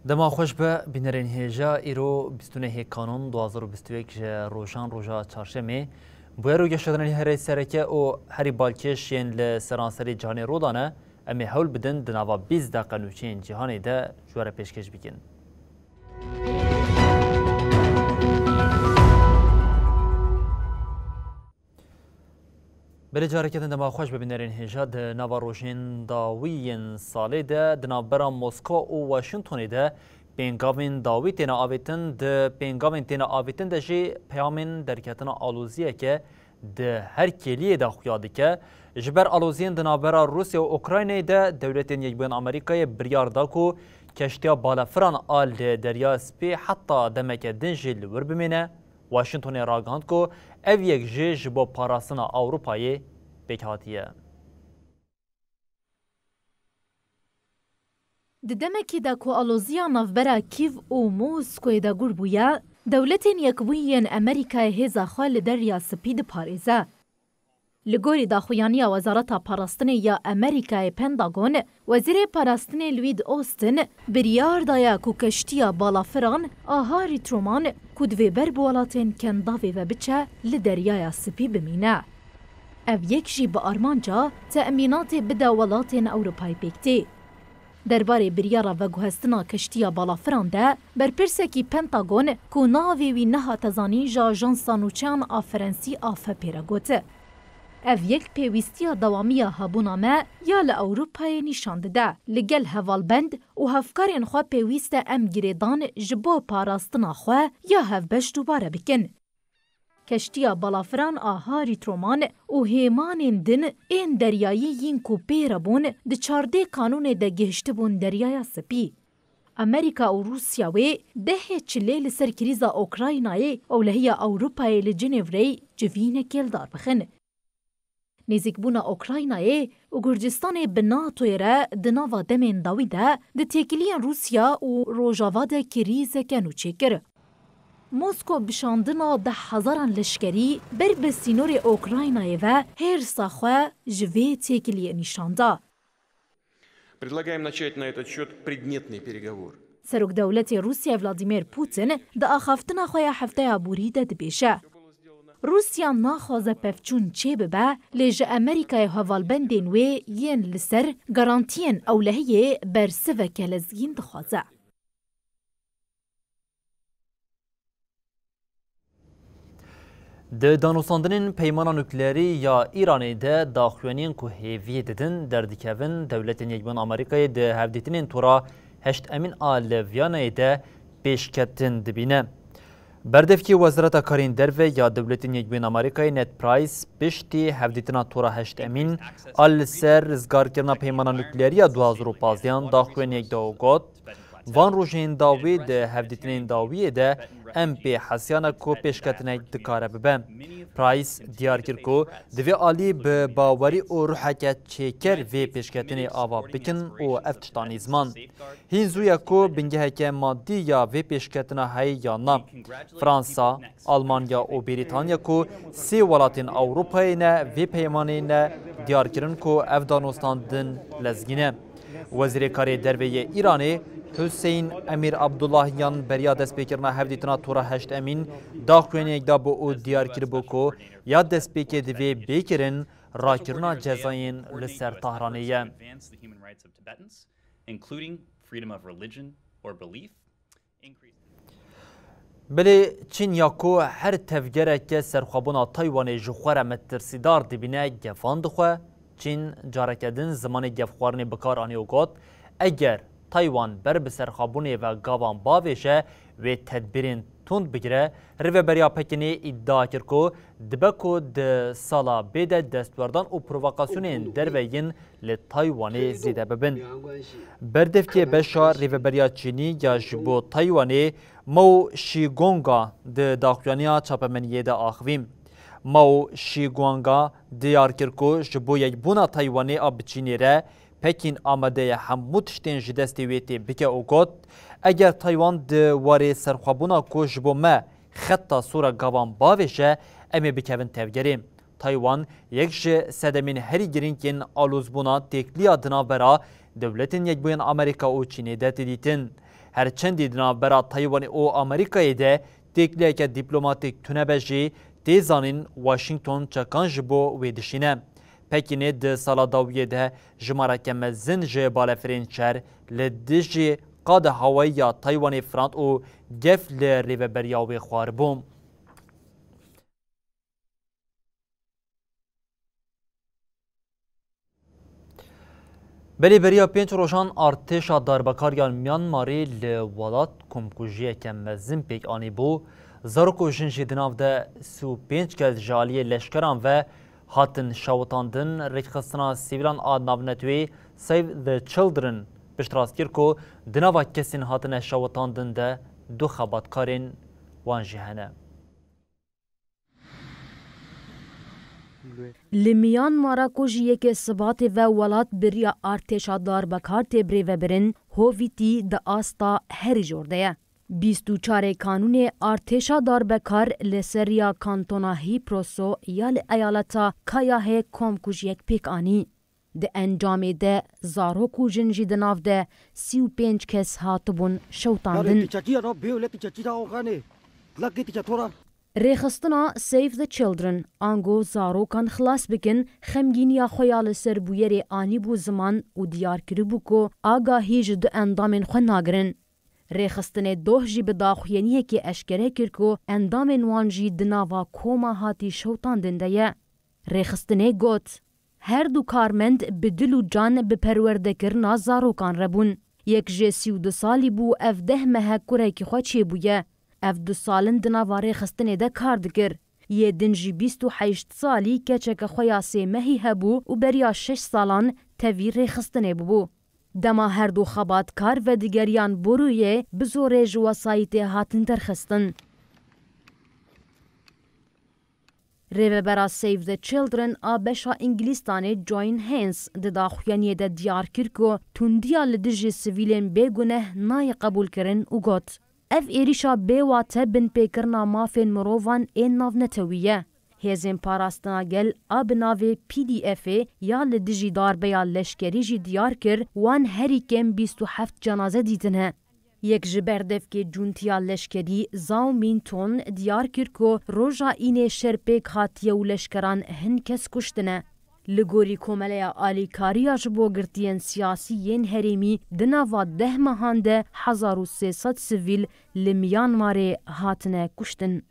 دما خوش به بینرین هیجا ایرو 29 کانون 2021 روشان روژا چهارشنبه بوی رو گشتنی هر سرکه او هری بالکش ین لسرانسری جهانی رودانه امی حول بدن دنوا 20 دقیقه نوچین جهانی ده جوار پیشکش بکن. بله جارکتن دما خوش ببینرین هیجا ده نوا روشین داویین ساله ده دنابرا مسکو و واشنطنی ده پینگاوین داوی تینا آویتن ده پینگاوین تینا آویتن ده جی پیامین درکتن آلوزیه که ده هر کلیه ده خویاده که جبر آلوزین دنابرا روسیه و اوکراینه ده دولتین یک بین امریکای بریار داکو کشتیا بالافران آل ده دریا سپی حتی دمک دنجل ور بمینه واشنطن راگاند کو او یک جیج با پاراسنا اوروپایی بکهاتیه. ددمکی دا کو آلوزیا نافبرا کیو و موسکوی دا گر بویا دولتین یکبویین امریکای هزا خال دریا سپید پاریزه. لگوری داخویانی وزارت پاراستن یا امریکای پنداگون وزیر پاراستن لوید اوستن بریار دایا کو کشتیا بالافران آهاری ترومان کودوی بر بولاتین کنداوی و بچه لدریای سپی بمینه. او یک جی با آرمانجا تأمینات بدا ولاتین اوروپای بیکتی. درباره بریارا و گوهستنا کشتیا بالافران ده برپرسکی پنتاگون کو ناوی وی نها تزانی جا جانسانوچان آفرنسی آفه پیرگوته. او یک پیویستیا دوامی هبونامه یا لأوروپای نشانده ده لگل هوالبند و هفکارین خواه پیویست ام گریدان جبو پاراستنا خواه یا هفبش دوباره بکن. کشتیا بالافران آهاری ترومان و هیمان دن این دریایی ین کو پیربون ده 14 کانون ده گهشته بون دریای سپی. امریکا و روسیا و ده چلی لسر کریزا اوکراینای او لحیا اوروپای لجنیوری جوین کلدار بخن. نزیک بونا اوکراینای و گرجستان بناتوی را دناوا دمین داوی ده ده تکیلین روسیا و روژاوا ده کریز کنو چکر. موسکو بشاندنا 10,000 لشکری بر بسینور اوکراینای و هر ساخواه جوی تکیلی نشانده. Предлагаем начать на этот счет предметный переговор. سروک دولت روسیا ولادیمیر پوتین ده آخافتنا خواه هفته بوریده دبیشه. روسیا ناخوازه پفچون چه ببه لیج امریکای هوالبندین و ین لسر گارانتین اولهیه بر سوک لزگین دخوازه. ده دانوساندنین پیمانا نوکلری یا ایرانی ده داخوانین که هیوی ددن در دکوین دولتین یکبان امریکای ده هفدیتینین تورا هشت امین آل ویانای ده پیشکتن دبینه. بردفکی وزارت کارین دروه یا دولتین یکبین امریکای نت پرایس پشتی هفدیتنا تورا هشت امین آل سر رزگار کرنا پیمانا نوکلری 2015 داخوین یک داو گوت وان روژین داوی ده هفدیتنین داویه ده ام پی حسیانا کو پیشکتنه دکاره ببن. پرایس دیار کر کو دوی آلی به باوری و روحکت چیکر وی پیشکتنه آوا بکن و افتشتانی زمان. هین زویا کو بنگه که مادی یا وی پیشکتنه های یا نه. فرانسا، آلمانیا و بریتانیا کو سی ولاتین اوروپای نه وی پیمانی نه دیار کرن کو افدانوستاندن لزگینه. وزیر کاری دروی ایرانی حسین امیر عبداللهیان بریا دست پیکرنا هفدیتنا تورا هشت امین داخوین یک دا با او دیار کربو کو یا دست پیکر دوی بیکرن را کرنا جزاین لسر تهرانیه. بله چین یا کو هر تفگره که سرخوابونا تایوان جخوره مترسیدار دبینه گفان دخواه چین جارکدن زمان گفخوارنی بکار آنی و گوت اگر تایوان بر بسرخابونی و گاوان باویشه و تدبیرین تند بگیره ریوبریا پکینی ادعا کرد که دبکو د سالا بیده دستوردان و پروواکاسیونین دروین ل تایوانی زیده ببن. بردفتی بشا ریوبریا چینی یا جبو تایوانی مو شیگونگا د داخوانیا چاپمنیه ده آخویم. مو شیگونگا دیار کرد که جبو یک بونا تایوانی آب چینی ره پکین آمده همو تشتین جدستی ویتی بکه او گوت اگر تایوان دواره سرخوابونا که جبو ما خطا سورا گوان باوشه امی بکوین تفگریم. تایوان یک سدمین هری گرینکین آلوزبونا تکلیا دنابرا دولتین یک بوین امریکا و چینی ده دیدین. هرچندی دنابرا تایوان و امریکای ده تکلیا که دیپلوماتیک تونه بجی تیزانین واشنگتن چکان جبو ویدشینه. پکینه د سالا داویه ده جماره که مزن جه بالفرین چر لدجی قاد هوایی یا تایوانی فرانت و گف لریوبریاوی خوار بوم. بلی بریا پینچ روشان ارتشا داربکاریان میانماری لولات کمکوژیه که مزن پیک آنی بو زارکو جنجی دناو ده سو پینچ که جالی لشکران و هاتن شاوتاندن ریخستنا سیویلان آدناونتوی Save the Children بشتراست کرد که دناوا کسین هاتن شاوتاندن ده دو خباتکارین وانجی هنه. لمیان مارا کجیه که ثبات و ولات بریا ارتشا داربکار تبری و برن هویتی ده آستا هر جورده. 24 کانون ارتشا داربکار لسریا کانتونا هیپروسو یا ایالتا کایاه کمکوژیک پیک آنی. ده انجام ده زاروکو جنجی دناف ده 35 کس هاتبون شوتاندن. ریخستنا Save the Children آنگو زاروکان خلاص بکن خمگینیا خویال سر بویر آنی بو زمان و دیار کربو کو آگاهی جد اندامن خو ناگرن. ریخستن دوه جی بداخوینیه که اشکره کرکو اندامن وانجی دناوا کوما هاتی شوتاندن ده. ریخستنه گوت هر دو کارمند بدل و جان بپرورده کرنا زاروکان ربون. یک جه 32 سالی بو اف ده مهک کوره که خوا چه بویه. اف 2 سالن دناواره خستنه ده کار دگر. یه دنجی 28 سالی کچک خویا سه مهی هبو و بریا 6 سالان تویر خستنه ببو. دما هر دو خبات کار و دیگریان برویه بزوره جواسایت هاتن درخستن. ریوبرا Save the Children آبشا انگلیستانه جوین هینس ده داخویانیه ده دیار کرکو تندیا لدجی سویلین بگونه نای قبول کرن و گوت. اف ایریشا بیواته بن پیکرنا مافین مرووان این ناو نتویه. هزین پاراستنا گل آب ناوی PDF یا لدجی داربه یا لشکری جی دیار کر وان هری کم 27 جنازه دیدنه. یک جبردف که جونتیا لشکری زاو مین تون دیار کر که روژا اینه شرپیک هاتیه و لشکران هن کس کشتنه. لگوری کوملیا آلیکاریا جبو گرتین سیاسیین هریمی دناوا 10 ماهانده 1300 سویل لمیانمار هاتنه کشتن.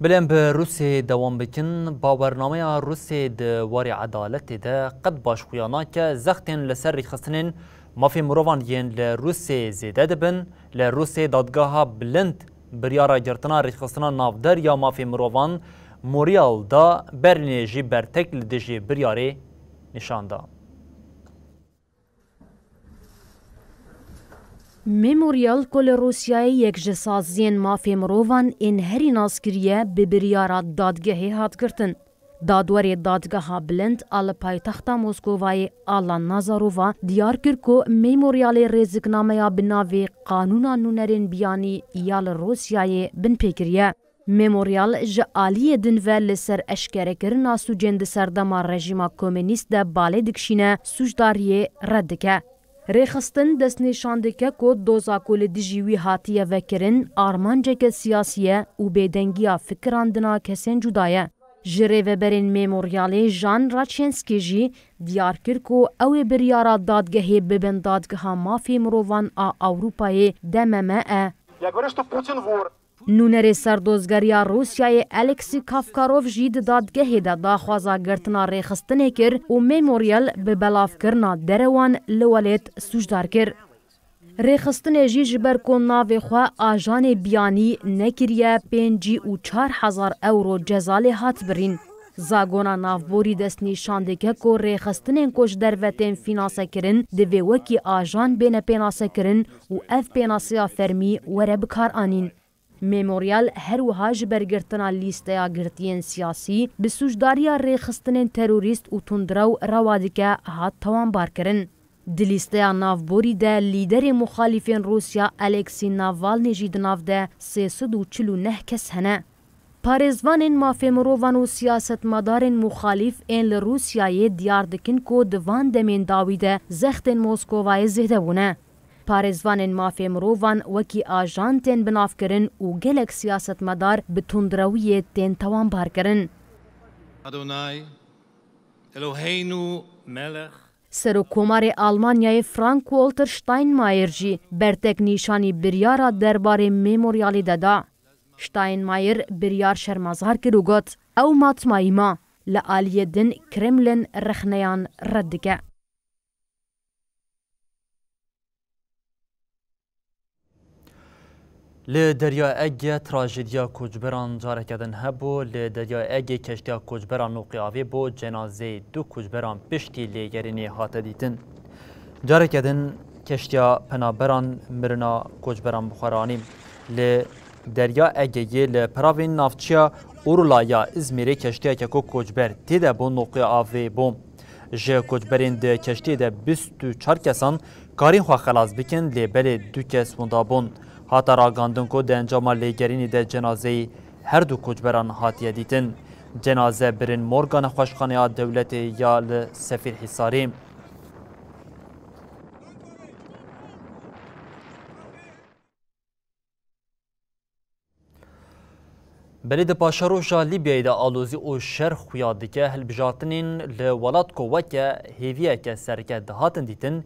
بلیم به روسیه دوام بکن باورنامه روسیه دواری عدالت ده قد باش خویانا که زختین لسر ریخستنین مافی مروان ین لروسیه زیده دبن لروسیه دادگاه بلند بریارا گرتنا ریخستنا نافدر یا مافی مروان موریال دا برنی جی برتک لدجی بریاری نشان دا. مموریال کل روسیای یک جسازین مافی مروان این هری ناسکریه به بریارا دادگاهی هات گرتن. دادوری دادگاه بلند آل پایتخت موسکووای آلا نازارووا دیار کرکو مموریال رزگنامه بناوی قانونا نونرین بیانی یال روسیای بن پیکریه. مموریال جعالی دنوه لسر اشکره کرنا سوجند سردما رژیما کمونیست ده باله دکشینه سوجداری ردکه. ریخستن دست نشانده که دوزا کل دیجیوی هاتیه وکرن آرمانجه سیاسیه و بیدنگیا فکراندنا کسین جدایه. جره و برین مموریالی جان راچنسکی جی دیار کرکو او بریارا دادگاهی ببن دادگاه مافی مروان آ اوروپای دممه نونەرê serdozgeriya Rûsyayê Alexey Kafkarov jî di dadgehê de daxwaza girtina rêxistinê kir û Memorial bi belavkirina derewan li welêt sûcdar kir. Rêxistinê jî ji ber ku navê xwe ajanê biyanî nekiriye 5 û 4,000 euro ceza lê hat birîn. Zagona navborî destnîşandike ku rêxistinên ku ji dervetên fînansekirin divê wekî ajan bêne pênasekirin û ev pênasiya fermî were bikaranîn. Memorial her wiha ji ber girtina lîsteya girtiyên siyasî bi sûcdariya rêxistinên terorîst û tundrew rewa dike hat tawanbarkirin. Di lîsteya navborî de lîderê muxalîfên Rûsya Alexey Navalny jî di nav de 349 kes hene. Parêzvanên mafê mirovan û siyasetmedarên muxalîf ên li Rûsyayê diyar dikin ku di van demên dawî de zextên Moskovayê zêde bûne. Parêzvanên mafê mirovan wekî ajan tên binavkirin û gelek siyasetmedar bi tundrewiyê tên tawanbarkirin. Adonai, Eloheinu melech. Serokkomarê Almanyayê Frank-Walter Steinmeier jî bertek nîşanî biryara derbarê Memorialê de da. Steinmeier biryar şermezar kir û got ew matmayî ma li aliyê din Kremlin rexneyan red dike. Li Derya Egê trajediya koçberan careke din hebû. Li Derya Egê keştiya koçberan Noqiyavê bû cenazeyê du koçberan piştî lêgerînê hate dîtin. Careke din keştiya penaberan mirina koçberan Buxaranî. Li Derya Egeyê li peravên navçeya Orla ya İzmîrê keştiyeke ku koçber tê de bû Noqiyavê bû. Ji koçberên di keştiyê de 24 kesan karîn xwe xelas bikin lê belê 2 kes wenda bûn. Hata ragandin ku di encama lêgerînê de cenazeyê her du koçberan hatiye dîtin. Cenaze birin morga nexweşxaneya dewletê ya li Sefîrhîsarê. Belê di paşeroja Lîbyayê de alozî û şer xuya dike hilbijartinên li welat ku weke hêviyeke serke dihatin dîtin,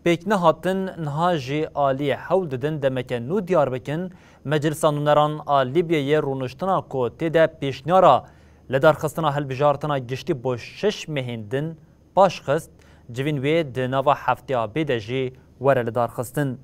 pêk nehatin niha jî aliyê hewl didin demeke nû diyar bikin, Meclisa Nûneran a Lîbyayê rûniştina ku tê de pêşniyara li darxistina hilbijartina giştî bo 6 mehên din paşxist, civîn wê di nava hefteya bê de jî were li darxistin.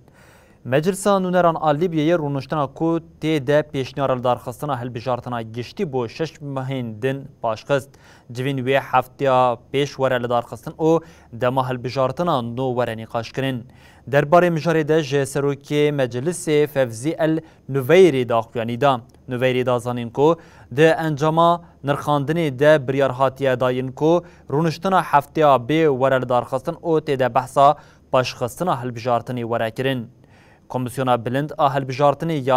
Meclisa Nûneran a Lîbyayê rûniştina ku tê de pêşniyara li darxistina hilbijartina giştî bo 6 mehên din paşxist, civîn wê hefteya pêş were li darxistin û dema hilbijartina nû were nîqaşkirin. Derbarê mijarê de ji serokê Meclisê Fevzî El Nûveyrê daxuyanî da. Nûveyrê da zanîn ku di encama nirxandinê de biryar hatiye dayîn ku rûniştina hefteya bê were li darxistin û tê de behsa paşxistina hilbijartinê were kirin. Komisyona bilind a hilbijartinê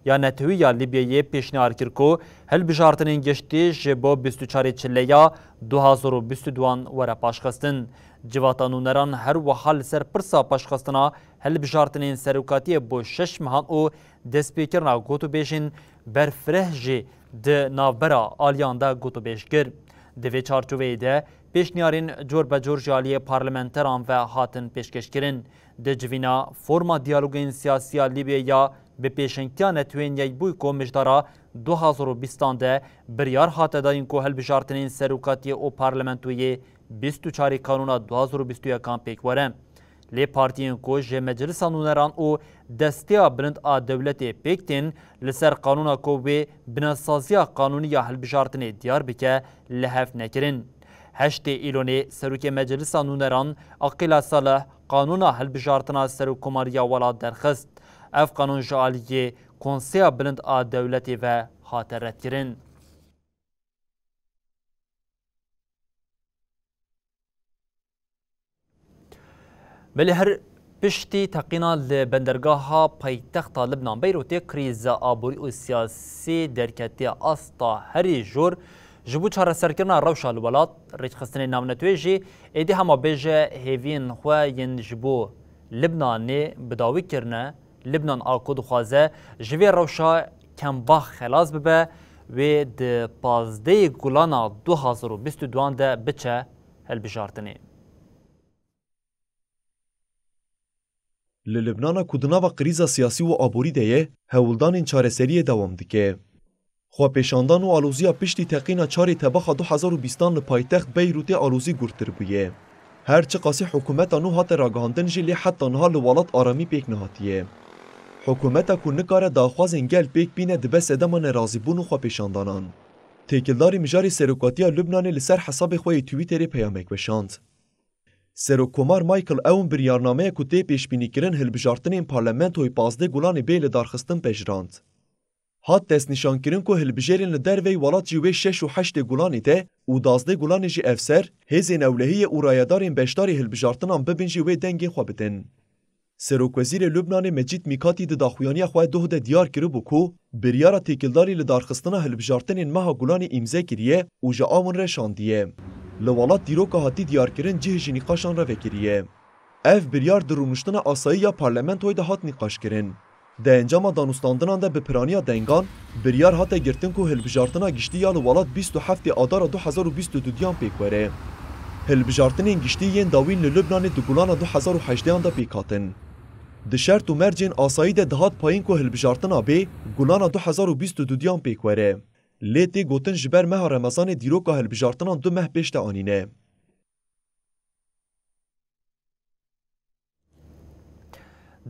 ya netewîya Lîbyayê pêşniyar kir ku hilbijartinên giştî ji bo 24 çilleya 2022 were paşxistin. Civata Nûneran her wiha li ser pirsa paşxistina hilbijartinên serokatiyê bo 6 mehan û destpêkirina gotûbêjên berfireh jî di navbera aliyan de gotûbêj kir. Di vê çarçoveyê de pêşniyarên corbecor ji aliyê parlamenteran ve hatin pêşkeşkirin. Di civîna forma diyalogên siyasî ya Lîbyaya bi pêşengtiya netewên yekbûyî ku mijdara 2020 de biryar hate dayîn ku hilbijartinên serokatiyê û parlamentoyê 24 kanûna 2021 pêk were. Lê partiyên ku ji Meclisa Nûneran û desteya bilind a dewletê pêk tên li ser kanûna ku wê binêsaziya kanûnî ya hilbijartinê diyar bike li hev nekirin. Heştê îlonê serokê Meclisa Nûneran Aqîla Saleh kanûna hilbijartina serokkomariya welat derxist. Ev kanûn ji aliyê Konseya Bilind a dewletê ve hate redkirin. Belê her piştî teqîna li bendergaha paytexta Libnan Beyrûtê krîza aborî û siyasî derketiya asta herî jor ji bo çareserkirina rewşa li welat rêçxistinê navnetewê jî êdî hemabêje hêviyên xwe yên ji bo Libnanê bi dawî kirine. Libnan a ku dixwaze ji vê rewşa kembax xelas bibe wê di 15 gulana 2022 de biçe hilbijartinê. لبنان کودناوا قریزا سیاسی و آبوری دیه هولدان چارەسەریê دوام dike. خواپêşandan û alûziya piştî teqîna çarê tebaxa 2020 li paytext Beyrûtê alûzî gurtir bûye. Her çi qasî hikûmeta nû hate ragihandin jî lê heta niha li welat aramî pêk nehatiye. Hikûmeta ku nikare daxwazên gel pêk bîne dibe sedema nerazîbûn û xwepêşandanan. Têkildarê mijarê Serokatiya Lubnanê li ser hesabê xwe yê Twitterê peyamek veşand. Serokkomar Michael Aoun biryarnameya ku tê pêşbînîkirin hilbijartinên parlamentoyê Pazdê Gulanê bê li darxistin pejrand. Hat destnîşankirin ku hilbijêrên li dervey welat jî wê 6 û 8 Gulanê te û 12 Gulanê jî evser, hêzên ewlehiyê û rayedarên beşdarê hilbijartinan bibin jî wê dengê xwe bidin. Serokwezîrê Lubnanê Mecîd Mîkatî di daxuyaniya xwe duh de diyar kiribû ku biryara têkildarî li darxistina hilbijartinên meha Gulanê îmze kiriye û ji awin re şandiye. Li welat dîroka hatî diyarkirin cih jî nîqaşan re vekiriye. Ev biryar di rûniştina asayî ya parlamentoyê de hat nîqaşkirin. Di encama danûstandinan de bi piraniya dengan, biryar hate girtin ku hilbijartina giştî ya li welat 27 Adara 2022 pêk were. Hilbijartinên giştî yên dawîn li Lubnanê di Gulana 2018 de pêk hatin. Di şert û mercên asayî de dihat payîn ku hilbijartina bê Gulana 2022 pêk were. Lê tê gotin ji ber meha Remezanê dîroka hilbijartinan 2 meh pêş de anîne.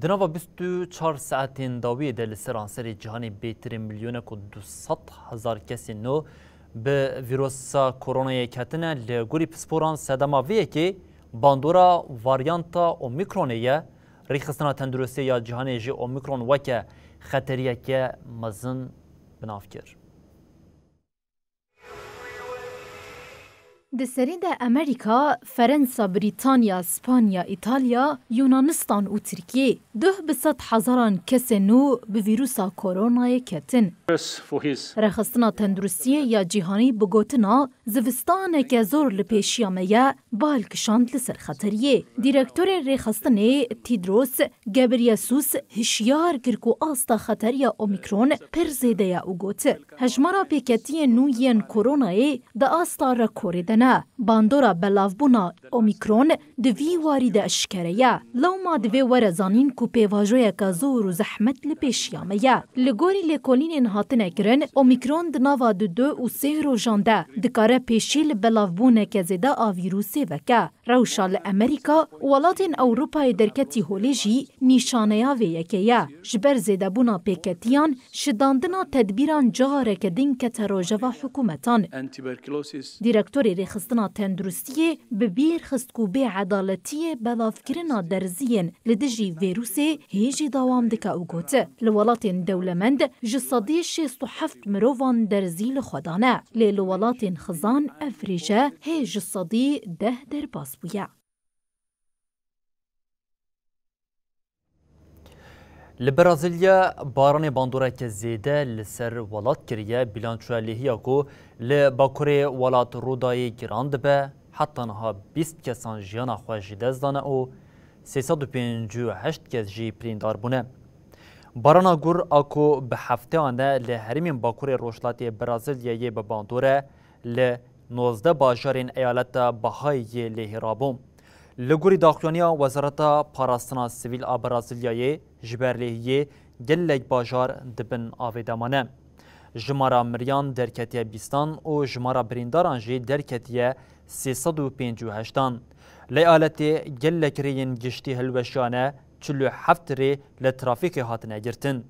Di nava 24 saetên dawiyê de li ser anserê cihanê bêtirî milyonek û 200,000 kesên nû bi vîrusa koronayê ketine li gorî pisporan sedema vê yekê bandora varyanta Omikronê ye, rêxistina tenduristiyê ya cihanê jî Omikron weke xeteriyeke mezin binav kir. Di serî de Amerîka, Ferensa, Brîtanya, Spanya, İtalya, Yunanistan û Tirkiye 200,000 kesên nû bi vîrusa koronayê ketin. Rêxistina tenduristiyê ya cîhanî bi gotina zivistaneke zor li pêşiya me ye bal kişand li ser xeteriyê. Dîrektorê rêxistinê Tedros Ghebreyesus hişyar kir ku asta xeteriya Omikron pir zêde ye û got hejmara pêketiyên nû yên koronayê di asta rekorê de ne. Bandora belavbûna Omikron di vî warî de eşkere ye. Lewma divê were zanîn ku pêvajoyeka zor û zehmet li pêşiya me ye. Li gorî lêkolînên hatine kirin, Omikron di nava du 2 û 3 rojan de dikare pêşî li belavbûneke zêde a vîrusê veke. Rewşa li Amerîka û welatên Ewropayê derketî holê jî nîşaneya vê yekê ye. Ji ber zêdebûna pêketiyan, şidandina tedbîran careke din kete rojeva hikûmetan. Dîrektorê rêxistina tenduristiyê bi bîr xist ku bêedaletiyê belavkirina derziyên li dijî vîrusê hêjî dawam dike û got li welatên dewlemend ji sedî 67 mirovan derzî li xwe dane. Lê li welatên xizan ev rêje hê ji sedî 10 derbas bûye. Li Brezilya baranê bandoreke zêde li ser welat kiriye bîlançoya lêhiya ku li bakurê welat Rûdayê giran dibe heta niha 20 kesan jiyana xwe jî dest dane û 358 kes jî pirîndar bûne. Barana gur a ku bi hefteyan de li herêmên bakurê Rojhilatê Brezilyayê bi bandore li 19 bajarên eyaleta Bahayê lêhîrabû. Li gorî daxuyaniya Wezareta Parastina Sivîl a Brezilyayê ji ber lêhiyê gelek bajar dibin avêdamane. Jimara miryan derketiye 20 û jimara birîndaran jî derketiye 358. Li eyaletê gelek rêyên giştî hilweşiyane 47 rê li trafîkê hatine girtin.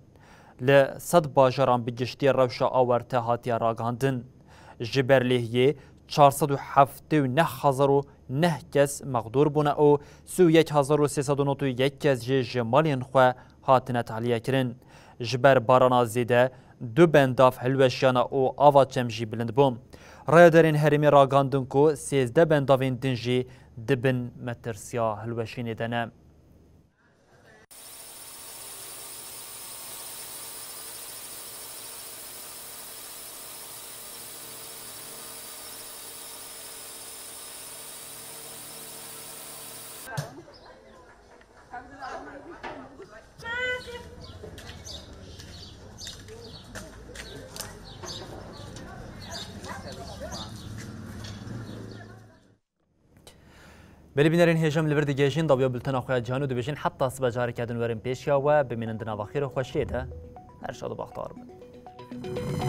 Li 100 bajaran bi giştî rewşa awerte hatiye ragihandin. Ji ber lêhiyê 479 kes mexdûr bûne û 391 kes jî ji malên xwe hatine tehliye kirin. Ji ber barana zêde 2 bendav hilweşiyana û ava çem jî bilind bûn. Rayedarên herêmê ragihandin ku 13 bendavên din jî dibin metirsiya hilweşînê de ne. بلی بینرین هیجم لیور دیگهشین دابیا بلتن آخویا جهانو دبیشین حتی سبا جاری کردن ورن پیشیا و بمینندن آخیر خوشیده هر شاد و باختار بود.